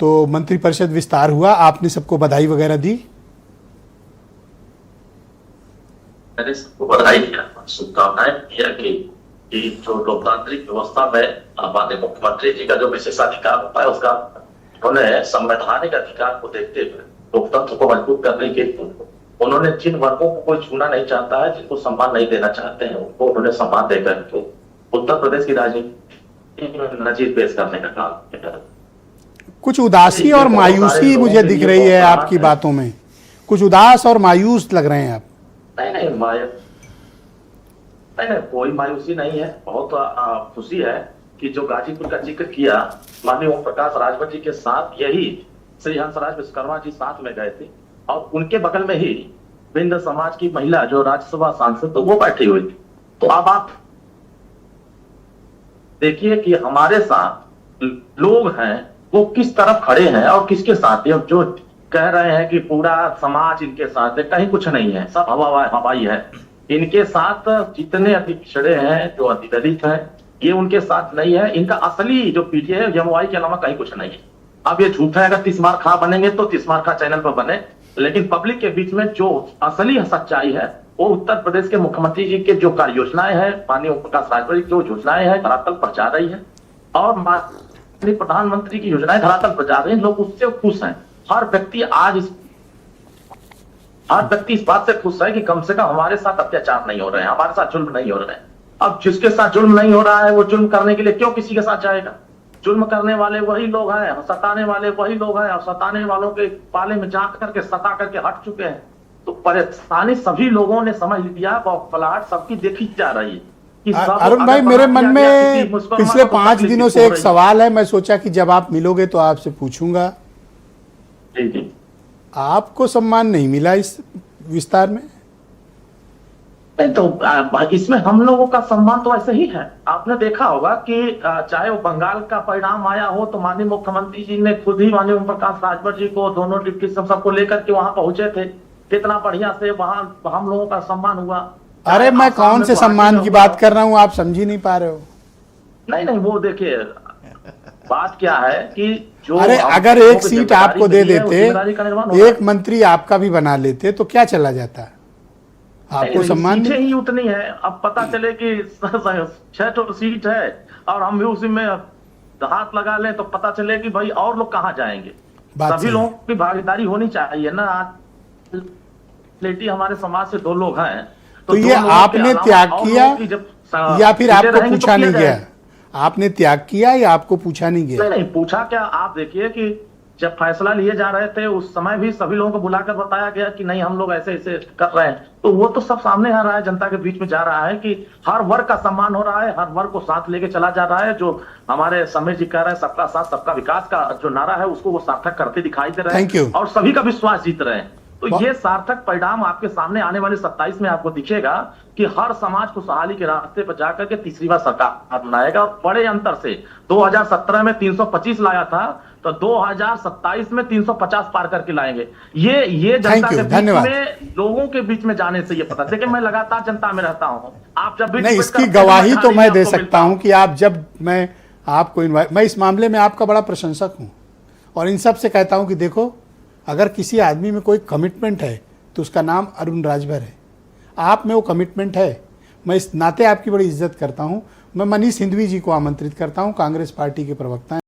तो मंत्रिपरिषद विस्तार हुआ, आपने सबको बधाई वगैरह दी? मैंने सबको बधाई दिया, शुभकामनाएं दिया कि जो लोकतांत्रिक व्यवस्था में माननीय मुख्यमंत्री जी का जो विशेषाधिकार होता है उसका उन्होंने संवैधानिक अधिकार को देखते हुए लोकतंत्र को मजबूत करने के उन्होंने जिन वर्गों को कोई छूना नहीं चाहता है, जिनको सम्मान नहीं देना चाहते हैं, उनको उन्होंने सम्मान देकर के उत्तर प्रदेश की राजनीति में नजीर पेश करने का काम किया। कुछ उदासी और मायूसी मुझे दिख रही है आपकी बातों में, कुछ उदास और मायूस लग रहे हैं आप। नहीं, कोई मायूसी नहीं है। बहुत खुशी है कि जो गाजीपुर का जिक्र किया माननीय ओम प्रकाश राजभर जी के साथ, यही श्री हंसराज विश्वकर्मा जी साथ में गए थे और उनके बगल में ही बिंद समाज की महिला जो राज्यसभा सांसद तो वो बैठी हुई थी। तो अब आप देखिए कि हमारे साथ लोग हैं वो किस तरफ खड़े हैं और किसके साथ है। जो कह रहे हैं कि पूरा समाज इनके साथ है, कहीं कुछ नहीं है, सब हवाई है। इनके साथ जितने अति पिछड़े हैं, जो अति दलित हैं, ये उनके साथ नहीं है। इनका असली जो पीटीए है जमुई के अलावा कहीं कुछ नहीं है। अब ये झूठा है, अगर तिस्मार खा बनेंगे तो तिस्मार खा चैनल पर बने, लेकिन पब्लिक के बीच में जो असली सच्चाई है वो उत्तर प्रदेश के मुख्यमंत्री जी के जो कार्य योजनाएं हैं, माननीय ओम प्रकाश राजभर जी की जो योजनाएं हैं धरातल पर जा रही है और माननीय प्रधानमंत्री की योजनाएं धरातल पर जा रही है। लोग उससे खुश हैं। हर व्यक्ति इस बात से खुश है कि कम से कम हमारे साथ अत्याचार नहीं हो रहे हैं, हमारे साथ जुल्म नहीं हो रहे हैं। अब जिसके साथ जुल्म नहीं हो रहा है वो जुल्म करने के लिए क्यों किसी के साथ जाएगा? जुल्म करने वाले वही लोग हैं, सताने वाले वही लोग हैं और सताने वालों के पाले में जा करके सता करके हट चुके हैं। तो परेशानी सभी लोगों ने समझ लिया, बौखलाहट सबकी देखी जा रही है। अरुण भाई, मेरे मन में पिछले 5 दिनों से एक सवाल है, मैं सोचा कि जब आप मिलोगे तो आपसे पूछूंगा। जी। आपको सम्मान नहीं मिला इस विस्तार में? नहीं, तो इसमें हम लोगों का सम्मान तो ऐसे ही है। आपने देखा होगा कि चाहे वो बंगाल का परिणाम आया हो तो माननीय मुख्यमंत्री जी ने खुद ही माननीय ओम प्रकाश राजभर जी को, दोनों डिप्टी सबको लेकर के वहां पहुंचे थे। कितना बढ़िया से वहां हम लोगों का सम्मान हुआ। अरे मैं कौन से सम्मान की बात कर रहा हूँ, आप समझ ही नहीं पा रहे हो। नहीं, वो देखिए बात क्या है कि जो अगर एक सीट आपको दे देते, एक मंत्री आपका भी बना लेते तो क्या चला जाता? आपको सम्मान ही उतनी है। अब पता चले कि 6 सीट है और हम भी उसी में हाथ लगा लें तो पता चले कि भाई और लोग कहाँ जाएंगे। सभी लोगों की भागीदारी होनी चाहिए ना। लेटी हमारे समाज से 2 लोग हैं तो ये आपने त्याग किया या फिर आपको पूछा नहीं गया? आपने त्याग किया या आपको पूछा नहीं गया? नहीं, पूछा क्या। आप देखिए कि जब फैसला लिए जा रहे थे उस समय भी सभी लोगों को बुलाकर बताया गया कि नहीं हम लोग ऐसे ऐसे कर रहे हैं। तो वो तो सब सामने आ रहा है, जनता के बीच में जा रहा है कि हर वर्ग का सम्मान हो रहा है, हर वर्ग को साथ लेके चला जा रहा है। जो हमारे समय जी कह रहे हैं सबका साथ सबका विकास का जो नारा है उसको वो सार्थक करते दिखाई दे रहे हैं और सभी का विश्वास जीत रहे हैं। तो ये सार्थक परिणाम आपके सामने आने वाले 27 में आपको दिखेगा कि हर समाज को खुशहाली के रास्ते पर जाकर के तीसरी बार सरकार बनाएगा और बड़े अंतर से 2017 में 325 लाया था तो 2027 में 350 पार करके लाएंगे। ये जनता के बीच में, लोगों के बीच में जाने से ये पता। देखिए मैं लगातार जनता में रहता हूँ। आप जब भी नहीं, इसकी गवाही तो मैं दे सकता हूँ कि आप जब मैं आपको मैं इस मामले में आपका बड़ा प्रशंसक हूँ और इन सब से कहता हूँ कि देखो, अगर किसी आदमी में कोई कमिटमेंट है तो उसका नाम अरुण राजभर है। आप में वो कमिटमेंट है, मैं इस नाते आपकी बड़ी इज्जत करता हूं। मैं मनीष हिंदवी जी को आमंत्रित करता हूं, कांग्रेस पार्टी के प्रवक्ता हैं।